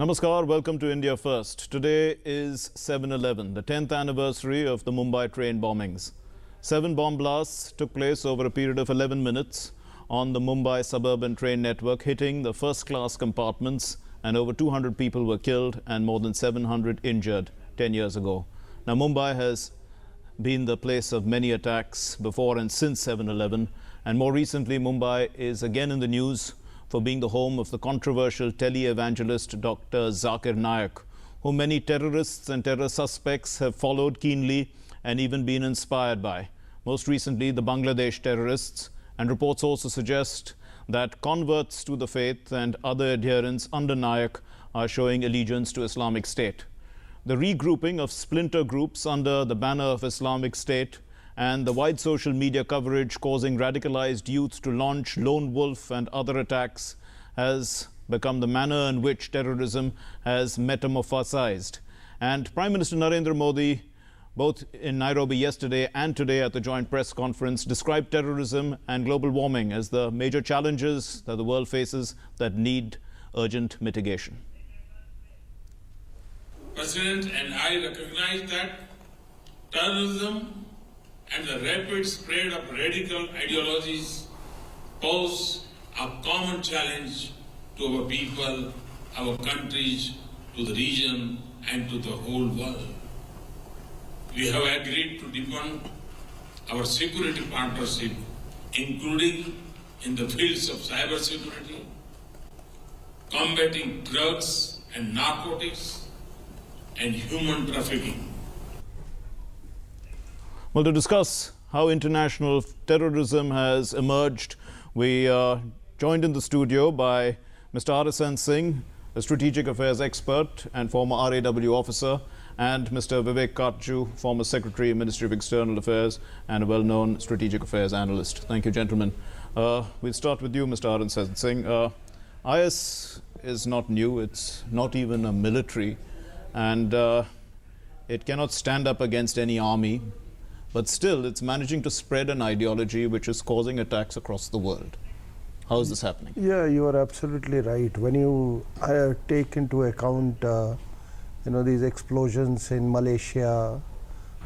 Namaskar, welcome to India First. Today is 7/11, the 10th anniversary of the Mumbai train bombings. 7 bomb blasts took place over a period of 11 minutes on the Mumbai suburban train network, hitting the first-class compartments, and over 200 people were killed and more than 700 injured 10 years ago. Now, Mumbai has been the place of many attacks before and since 7/11, and more recently, Mumbai is again in the news for being the home of the controversial tele-evangelist Dr. Zakir Naik, whom many terrorists and terror suspects have followed keenly and even been inspired by. Most recently, the Bangladesh terrorists, and reports also suggest that converts to the faith and other adherents under Naik are showing allegiance to Islamic State. The regrouping of splinter groups under the banner of Islamic State and the wide social media coverage causing radicalized youth to launch lone wolf and other attacks has become the manner in which terrorism has metamorphosized. And Prime Minister Narendra Modi, both in Nairobi yesterday and today at the joint press conference, described terrorism and global warming as the major challenges that the world faces that need urgent mitigation. President and I recognize that terrorism and the rapid spread of radical ideologies pose a common challenge to our people, our countries, to the region, and to the whole world. We have agreed to deepen our security partnership, including in the fields of cybersecurity, combating drugs and narcotics, and human trafficking. Well, to discuss how international terrorism has emerged, we are joined in the studio by Mr. Arasan Singh, a strategic affairs expert and former RAW officer, and Mr. Vivek Katju, former Secretary, Ministry of External Affairs, and a well-known strategic affairs analyst. Thank you, gentlemen. We'll start with you, Mr. Arasan Singh. IS is not new. It's not even a military, and it cannot stand up against any army. But still, it's managing to spread an ideology which is causing attacks across the world. How is this happening? Yeah, you are absolutely right. When you take into account, these explosions in Malaysia,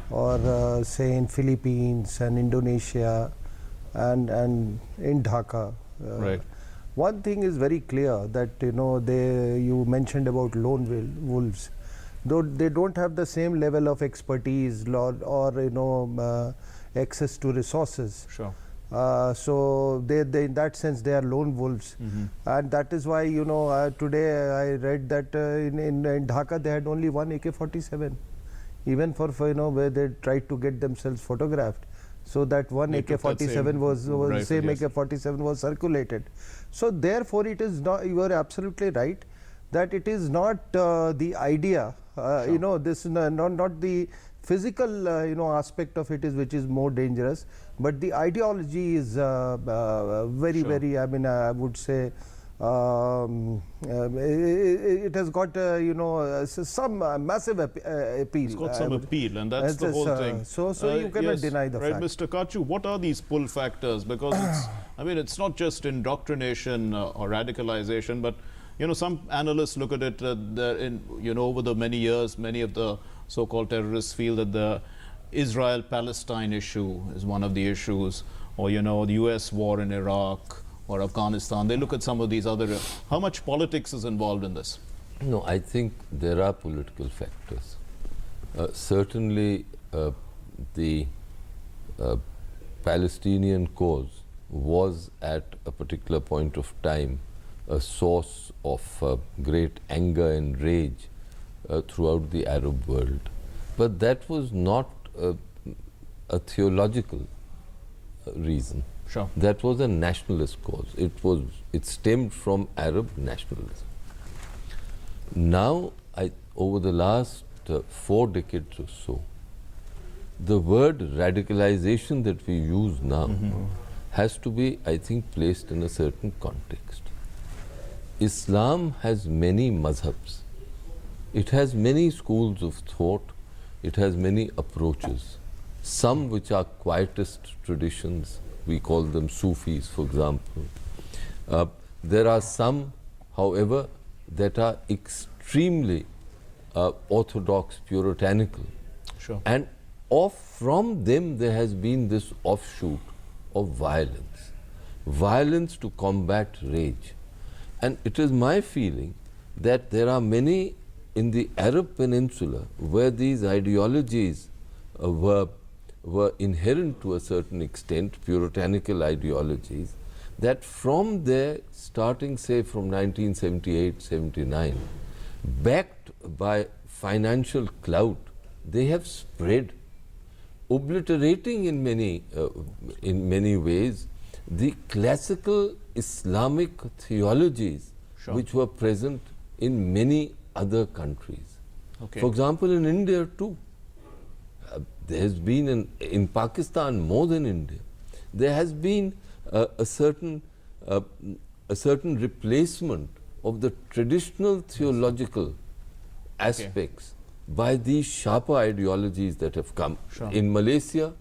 or say in Philippines and Indonesia, and in Dhaka. Right. One thing is very clear that you mentioned about lone wolves. Though they don't have the same level of expertise or access to resources. Sure. So they in that sense they are lone wolves, and that is why today I read that in Dhaka they had only one AK-47, even for where they tried to get themselves photographed. So that one AK-47 was the same AK-47 was circulated. So therefore it is not. You are absolutely right that it is not the idea. Sure. This is not the physical aspect of it is which is more dangerous, but the ideology is very Sure. very, I would say it has got some massive appeal. It's got some appeal, and that's the whole thing. So you cannot deny the right, fact. Mr. Katju, what are these pull factors? Because it's not just indoctrination or radicalization, but some analysts look at it over the many years, many of the so-called terrorists feel that the Israel-Palestine issue is one of the issues, or the US war in Iraq or Afghanistan. They look at some of these other. How much politics is involved in this? No, I think there are political factors. Certainly, the Palestinian cause was at a particular point of time a source of great anger and rage throughout the Arab world. But that was not a theological reason. Sure. That was a nationalist cause. It stemmed from Arab nationalism. Now, over the last 4 decades or so, the word radicalization that we use now has to be, I think, placed in a certain context. Islam has many mazhabs. It has many schools of thought. It has many approaches. Some which are quietist traditions, we call them Sufis, for example. There are some, however, that are extremely extremely orthodox, puritanical. Sure. And from them there has been this offshoot of violence. Violence to combat rage. And it is my feeling that there are many in the Arab Peninsula where these ideologies were inherent to a certain extent, puritanical ideologies, that from there, starting say from 1978-79, backed by financial clout, they have spread, obliterating in many ways the classical Islamic theologies Sure. which were present in many other countries. Okay. For example, in India too, there has been in Pakistan more than India, there has been a certain replacement of the traditional theological aspects by these sharper ideologies that have come. Sure. In Malaysia,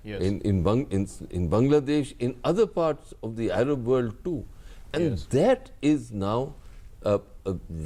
Yes. in Bangladesh, in other parts of the Arab world too. And Yes. that is now a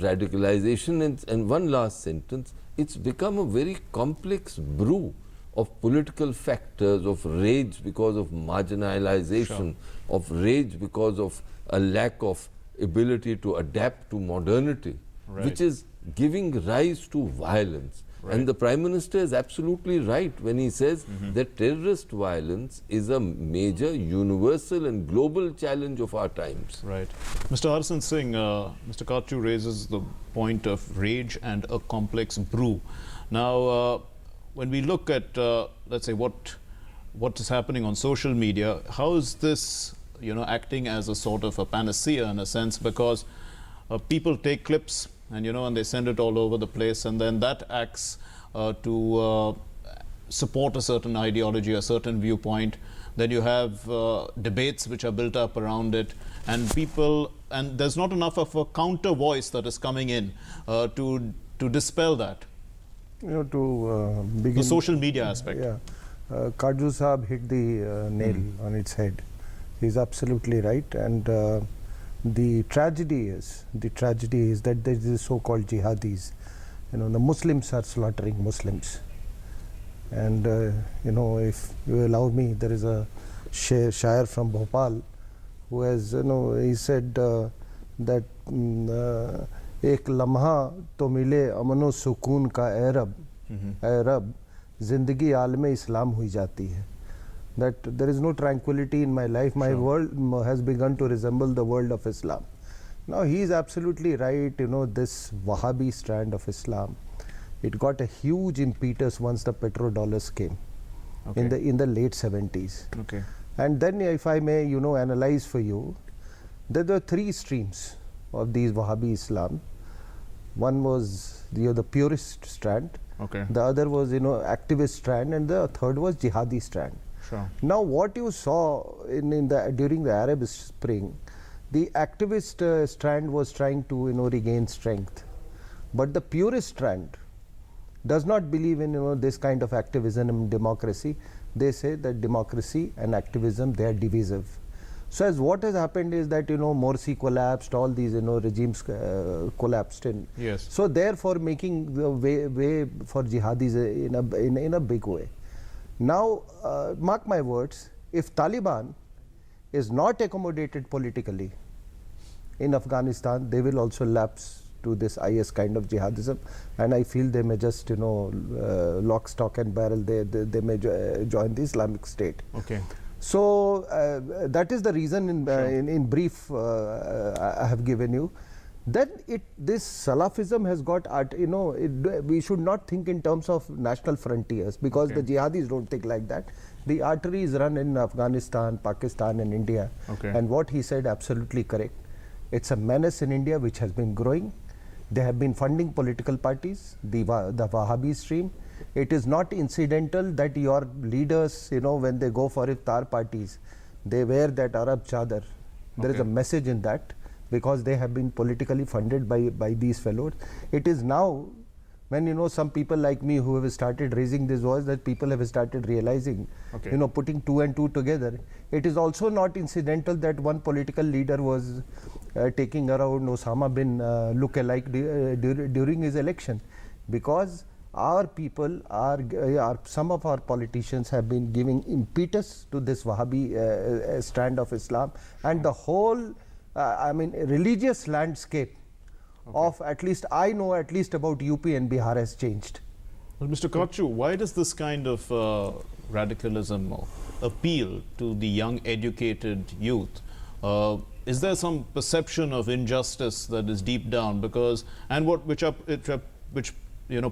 radicalization. And one last sentence, it's become a very complex brew of political factors, of rage because of marginalization, of rage because of a lack of ability to adapt to modernity, Right. which is giving rise to violence. Right. And the Prime Minister is absolutely right when he says that terrorist violence is a major, universal and global challenge of our times. Right. Mr. Harsan Singh, Mr. Karchu raises the point of rage and a complex brew. Now, when we look at, let's say, what is happening on social media, how is this, acting as a sort of a panacea in a sense? Because people take clips and, and they send it all over the place, and then that acts to support a certain ideology, a certain viewpoint. Then you have debates which are built up around it, and there's not enough of a counter voice that is coming in to dispel that. To begin... The social media aspect. Yeah. Karju Saab hit the nail on its head. He's absolutely right. And the tragedy is that there is so-called jihadis. The Muslims are slaughtering Muslims. And, if you allow me, there is a Shair from Bhopal who has, he said that एक लम्हा तो मिले अमनो सुकून का ए रब जिंदगी आलम इस्लाम हुई जाती है. That there is no tranquility in my life. My world has begun to resemble the world of Islam. Now he is absolutely right. This Wahhabi strand of Islam, it got a huge impetus once the petrodollars came in the late 70s. Okay. And then, if I may, analyze for you, there were three streams of these Wahhabi Islam. One was the purist strand. Okay. The other was activist strand, and the third was jihadi strand. Sure. Now, what you saw during the Arab Spring, the activist strand was trying to regain strength, but the purist strand does not believe in this kind of activism and democracy. They say that democracy and activism, they are divisive. So as what has happened is that Morsi collapsed, all these regimes collapsed in. Yes. So therefore making the way for jihadis in a big way. Now mark my words, if Taliban is not accommodated politically in Afghanistan, they will also lapse to this IS kind of jihadism, and I feel they may just lock, stock and barrel, they may join the Islamic State. Okay. So that is the reason in brief I have given you. Then this Salafism has got we should not think in terms of national frontiers, because the jihadis don't think like that. The arteries run in Afghanistan, Pakistan and India. Okay. And what he said, absolutely correct. It's a menace in India which has been growing. They have been funding political parties, the Wahhabi stream. It is not incidental that your leaders, when they go for iftar parties, they wear that Arab chadar. There is a message in that, because they have been politically funded by these fellows. It is now when some people like me who have started raising this voice, that people have started realizing, Okay. putting two and two together. It is also not incidental that one political leader was taking around Osama bin look-alike during his election, because our people some of our politicians have been giving impetus to this Wahhabi strand of Islam, and the whole religious landscape of, at least I know, at least about UP and Bihar has changed. Well, Mr. Kachu, why does this kind of radicalism appeal to the young, educated youth? Is there some perception of injustice that is deep down? Because, and which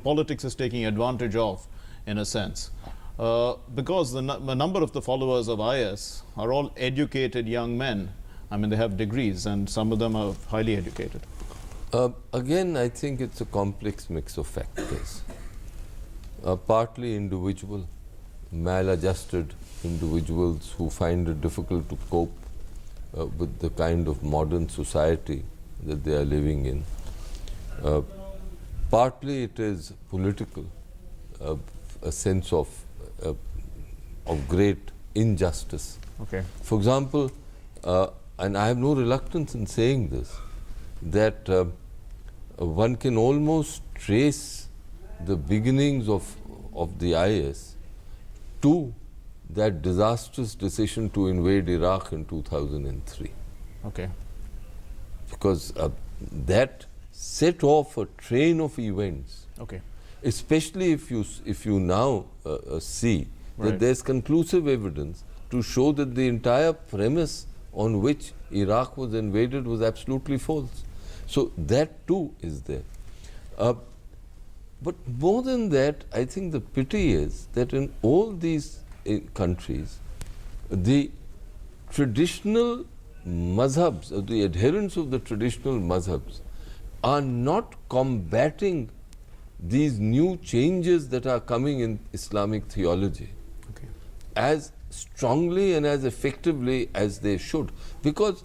politics is taking advantage of, in a sense, because the number of the followers of IS are all educated young men. I mean, they have degrees, and some of them are highly educated. Again, I think it's a complex mix of factors. Partly individual, maladjusted individuals who find it difficult to cope with the kind of modern society that they are living in. Partly it is political, a sense of great injustice. Okay. For example, and I have no reluctance in saying this, that one can almost trace the beginnings of the IS to that disastrous decision to invade Iraq in 2003. Okay. Because that set off a train of events. Okay. Especially if you now see Right. that there's conclusive evidence to show that the entire premise on which Iraq was invaded was absolutely false. So that too is there. But more than that, I think the pity is that in all these countries, the traditional mazhabs, or the adherents of the traditional mazhabs, are not combating these new changes that are coming in Islamic theology Okay. as strongly and as effectively as they should, because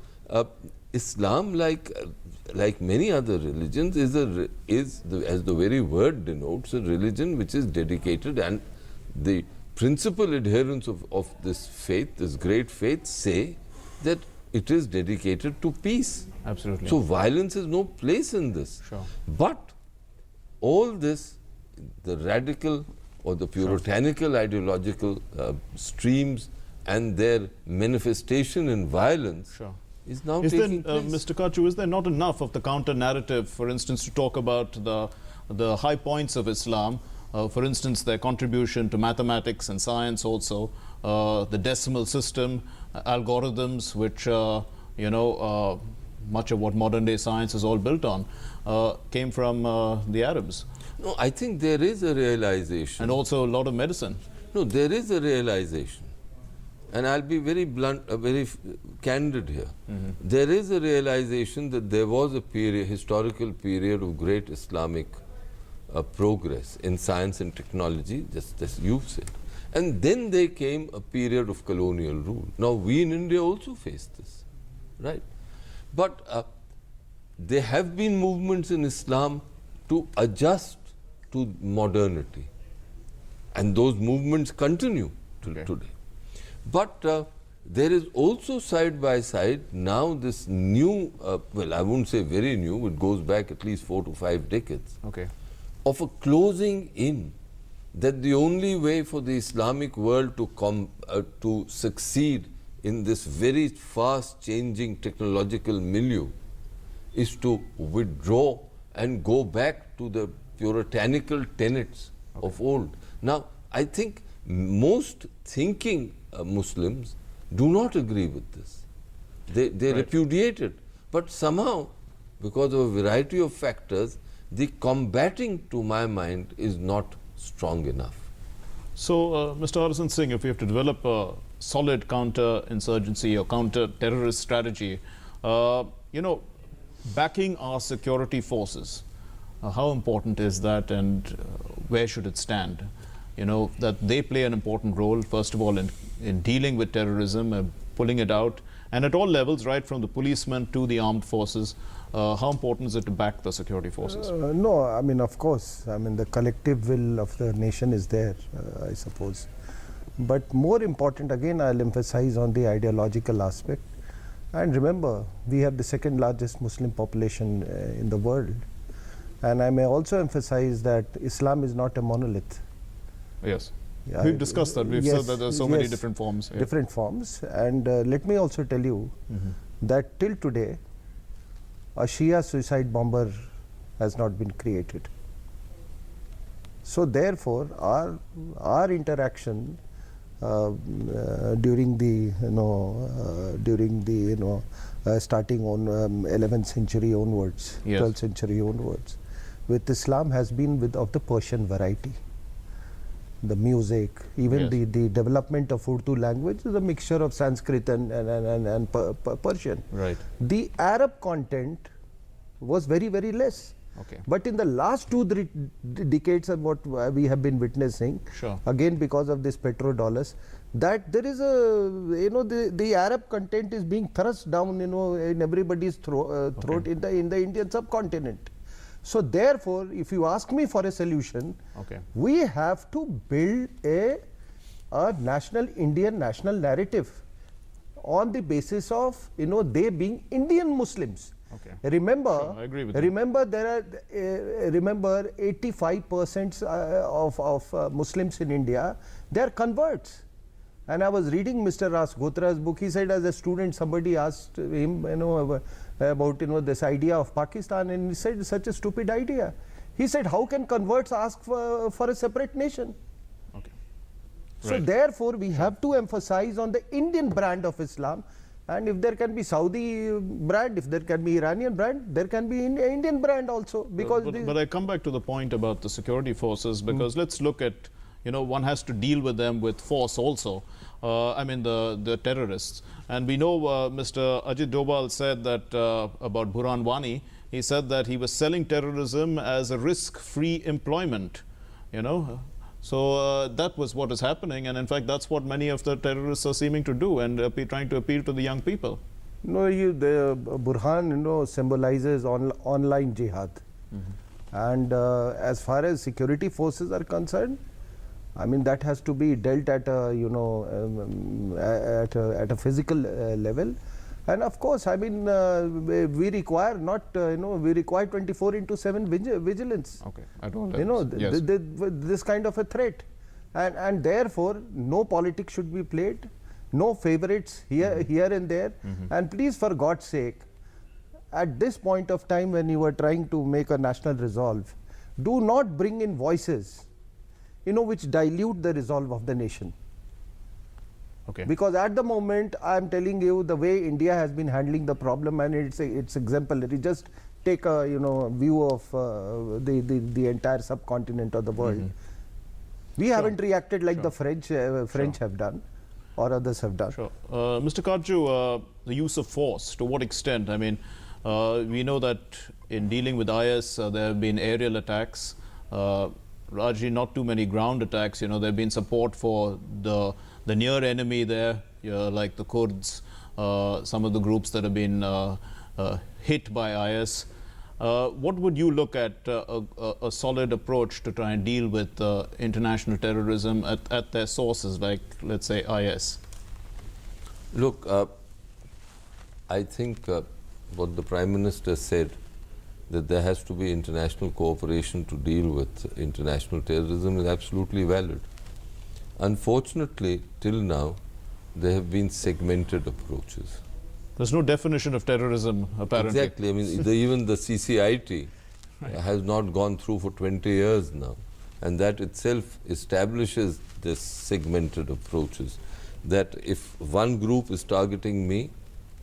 Islam, like many other religions, is as the very word denotes, a religion which is dedicated, and the principal adherents of this faith, this great faith, say that it is dedicated to peace. Absolutely. So violence has no place in this. Sure. But all this, the radical or the puritanical ideological streams and their manifestation in violence Sure. is now Is taking there, place. Mr. Kachu, is there not enough of the counter narrative, for instance, to talk about the high points of Islam, for instance, their contribution to mathematics and science also, the decimal system, algorithms, which, much of what modern day science is all built on, came from the Arabs. No, I think there is a realization. And also a lot of medicine. No, there is a realization. And I'll be very blunt, very candid here. There is a realization that there was a period, historical period of great Islamic progress in science and technology, just as you've said. And then there came a period of colonial rule. Now, we in India also face this, right? But there have been movements in Islam to adjust to modernity. And those movements continue till today. But there is also side by side now this new, well, I won't say very new, it goes back at least 4 to 5 decades, Okay. of a closing in that the only way for the Islamic world to succeed in this very fast changing technological milieu is to withdraw and go back to the puritanical tenets of old. Now, I think most thinking Muslims do not agree with this. They repudiate it. But somehow, because of a variety of factors, the combating, to my mind, is not strong enough. So, Mr. Harrison Singh, if we have to develop a solid counter-insurgency or counter-terrorist strategy, backing our security forces, how important is that, and where should it stand? That they play an important role, first of all, in dealing with terrorism, pulling it out, and at all levels, right from the policeman to the armed forces. how important is it to back the security forces? No, I mean, of course, I mean, the collective will of the nation is there, I suppose. But more important, again, I'll emphasize on the ideological aspect. And remember, we have the second largest Muslim population in the world. And I may also emphasize that Islam is not a monolith. Yes. Yeah, We've discussed that. We've said that there are so many different forms. Yeah. Different forms. And let me also tell you that till today, a Shia suicide bomber has not been created. So therefore, our interaction during the starting on 11th century onwards, Yes. 12th century onwards, with Islam has been of the Persian variety. The music, even Yes. the development of Urdu language is a mixture of Sanskrit and Persian. Right. The Arab content was very, very less. Okay. But in the last 2 decades of what we have been witnessing, Sure. again because of this petrodollars, that there is a, the Arab content is being thrust down, in everybody's throat in the Indian subcontinent. So therefore, if you ask me for a solution, Okay. we have to build a Indian national narrative on the basis of, they being Indian Muslims. Okay. Remember, Sure, I agree with you. remember there are remember 85% of Muslims in India, they are converts. And I was reading Mr. Ras Gotra's book. He said, as a student, somebody asked him, about this idea of Pakistan, and he said, such a stupid idea. He said, how can converts ask for a separate nation? Okay. So Right. therefore, we have to emphasize on the Indian brand of Islam. And if there can be Saudi brand, if there can be Iranian brand, there can be Indian brand also. Because But I come back to the point about the security forces, because let's look at, one has to deal with them with force also. I mean the terrorists. And we know Mr. Ajit Doval said that about Burhan Wani, he said that he was selling terrorism as a risk-free employment, So that was what is happening, and in fact that's what many of the terrorists are seeming to do, and trying to appeal to the young people. No, the Burhan, symbolizes online jihad. And as far as security forces are concerned, I mean, that has to be dealt at a, at a physical level. And of course, I mean, we require not, we require 24/7 vigilance. Okay, I don't Yes. This kind of a threat. And therefore, no politics should be played, no favorites here and there. And please, for God's sake, at this point of time when you are trying to make a national resolve, do not bring in voices, which dilute the resolve of the nation. Okay. Because at the moment, I am telling you, the way India has been handling the problem, and it's exemplary. Just take a view of the entire subcontinent of the world. We haven't reacted like the French have done, or others have done. Sure. Mr. Karju, the use of force, to what extent? I mean, we know that in dealing with IS, there have been aerial attacks, largely not too many ground attacks. There have been support for the near enemy there, like the Kurds, some of the groups that have been hit by IS. What would you look at a solid approach to try and deal with international terrorism at their sources, like, let's say, IS? Look, I think what the Prime Minister said, that there has to be international cooperation to deal with international terrorism, is absolutely valid. Unfortunately, till now, there have been segmented approaches. There's no definition of terrorism, apparently. Exactly. I mean, even the CCIT has not gone through for 20 years now. And that itself establishes this segmented approaches. That if one group is targeting me,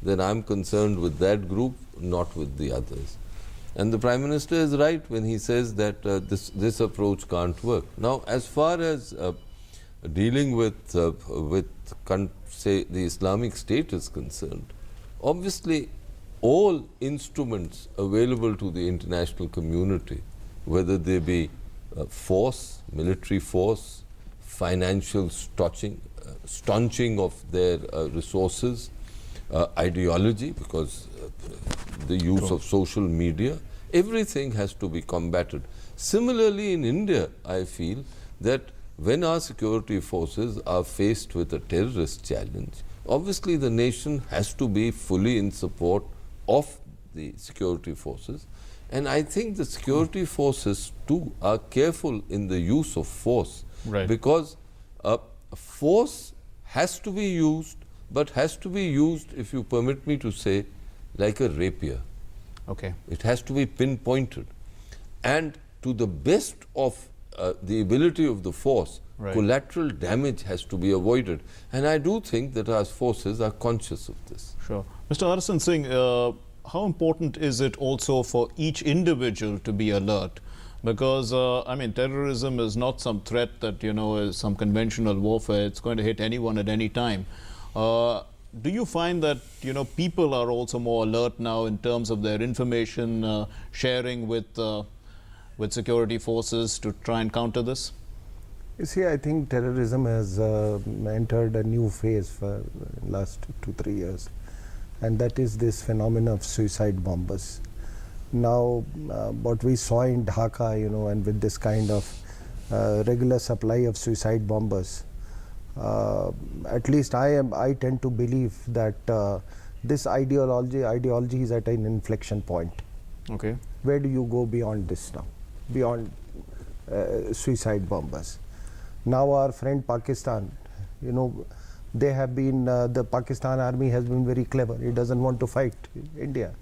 then I'm concerned with that group, not with the others. And the Prime Minister is right when he says that this approach can't work. Now, as far as dealing with say, the Islamic State is concerned, obviously all instruments available to the international community, whether they be force, military force, financial staunching of their resources, ideology, because the use of social media, everything has to be combated. Similarly, in India, I feel that when our security forces are faced with a terrorist challenge, obviously the nation has to be fully in support of the security forces. And I think the security forces too are careful in the use of force, Right. because force has to be used, but has to be used, if you permit me to say, like a rapier. Okay. It has to be pinpointed. And to the best of the ability of the force, Right. collateral damage has to be avoided. And I do think that our forces are conscious of this. Sure. Mr. Harrison Singh, how important is it also for each individual to be alert? Because, I mean, terrorism is not some threat that, you know, is some conventional warfare. It's going to hit anyone at any time. Do you find that, you know, people are also more alert now in terms of their information sharing with security forces to try and counter this? You see, I think terrorism has entered a new phase for the last 2-3 years, and that is this phenomenon of suicide bombers. Now, what we saw in Dhaka, you know, and with this kind of regular supply of suicide bombers, at least I tend to believe that this ideology is at an inflection point. Okay. Where do you go beyond this now? Beyond suicide bombers. Now our friend Pakistan, you know, they have been, the Pakistan army has been very clever. It doesn't want to fight India.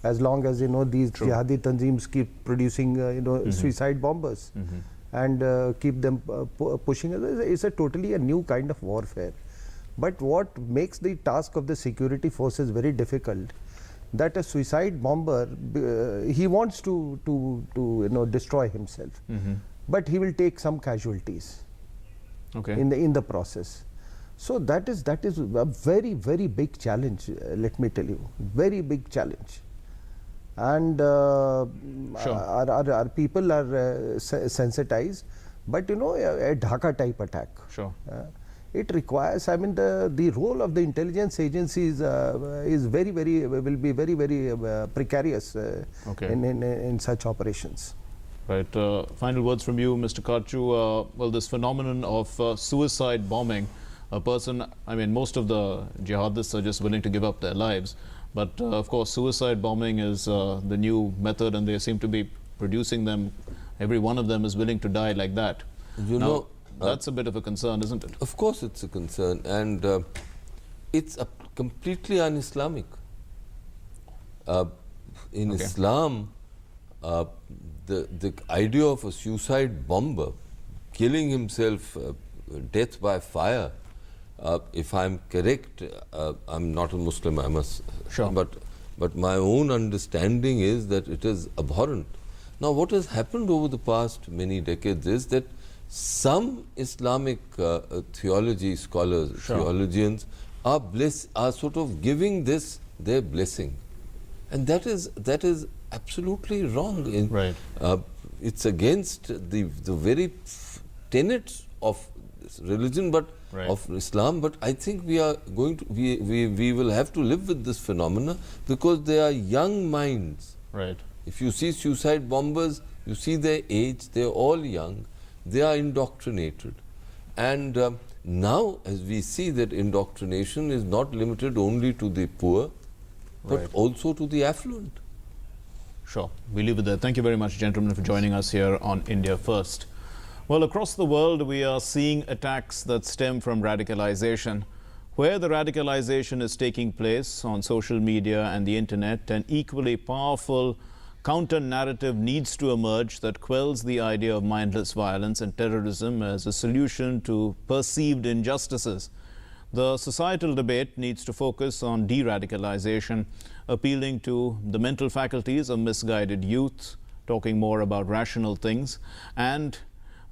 As long as, you know, these jihadi tanzeems keep producing, you know, suicide bombers and keep them pushing. It's a totally a new kind of warfare. But what makes the task of the security forces very difficult, that a suicide bomber, he wants to you know, destroy himself, but he will take some casualties. Okay. In the process. So that is a very, very big challenge, let me tell you, very big challenge. And our people are sensitized, but you know, a Dhaka type attack. Sure. It requires, I mean, the role of the intelligence agencies is will be very, very precarious Okay. in such operations. Right. Final words from you, Mr. Karchu. Well, this phenomenon of suicide bombing, a person, I mean, most of the jihadists are just willing to give up their lives. But of course, suicide bombing is the new method, and they seem to be producing them. Every one of them is willing to die like that. You now, know, that's a bit of a concern, isn't it? Of course it's a concern, and it's completely un-Islamic. In Okay. Islam, the idea of a suicide bomber killing himself, death by fire, if I'm correct, I'm not a Muslim, I must, Sure. but my own understanding is that it is abhorrent. Now, what has happened over the past many decades is that some Islamic theology scholars, Sure. theologians, are sort of giving this their blessing, and that is absolutely wrong. Right. It's against the very tenets of this religion, but Right. of Islam. But I think we are going to we will have to live with this phenomena, because they are young minds. Right. If you see suicide bombers, you see their age, they are all young, they are indoctrinated. And now, as we see that indoctrination is not limited only to the poor, but Right. also to the affluent. Sure. We leave it there. Thank you very much, gentlemen, for joining us here on India First. Well, across the world, we are seeing attacks that stem from radicalization. Where the radicalization is taking place on social media and the internet, an equally powerful counter-narrative needs to emerge that quells the idea of mindless violence and terrorism as a solution to perceived injustices. The societal debate needs to focus on de-radicalization, appealing to the mental faculties of misguided youth, talking more about rational things. And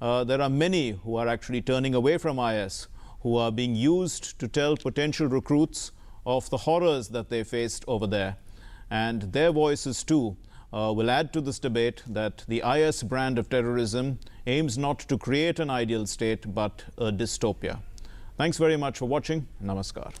there are many who are actually turning away from IS, who are being used to tell potential recruits of the horrors that they faced over there. And their voices too will add to this debate that the IS brand of terrorism aims not to create an ideal state but a dystopia. Thanks very much for watching. Namaskar.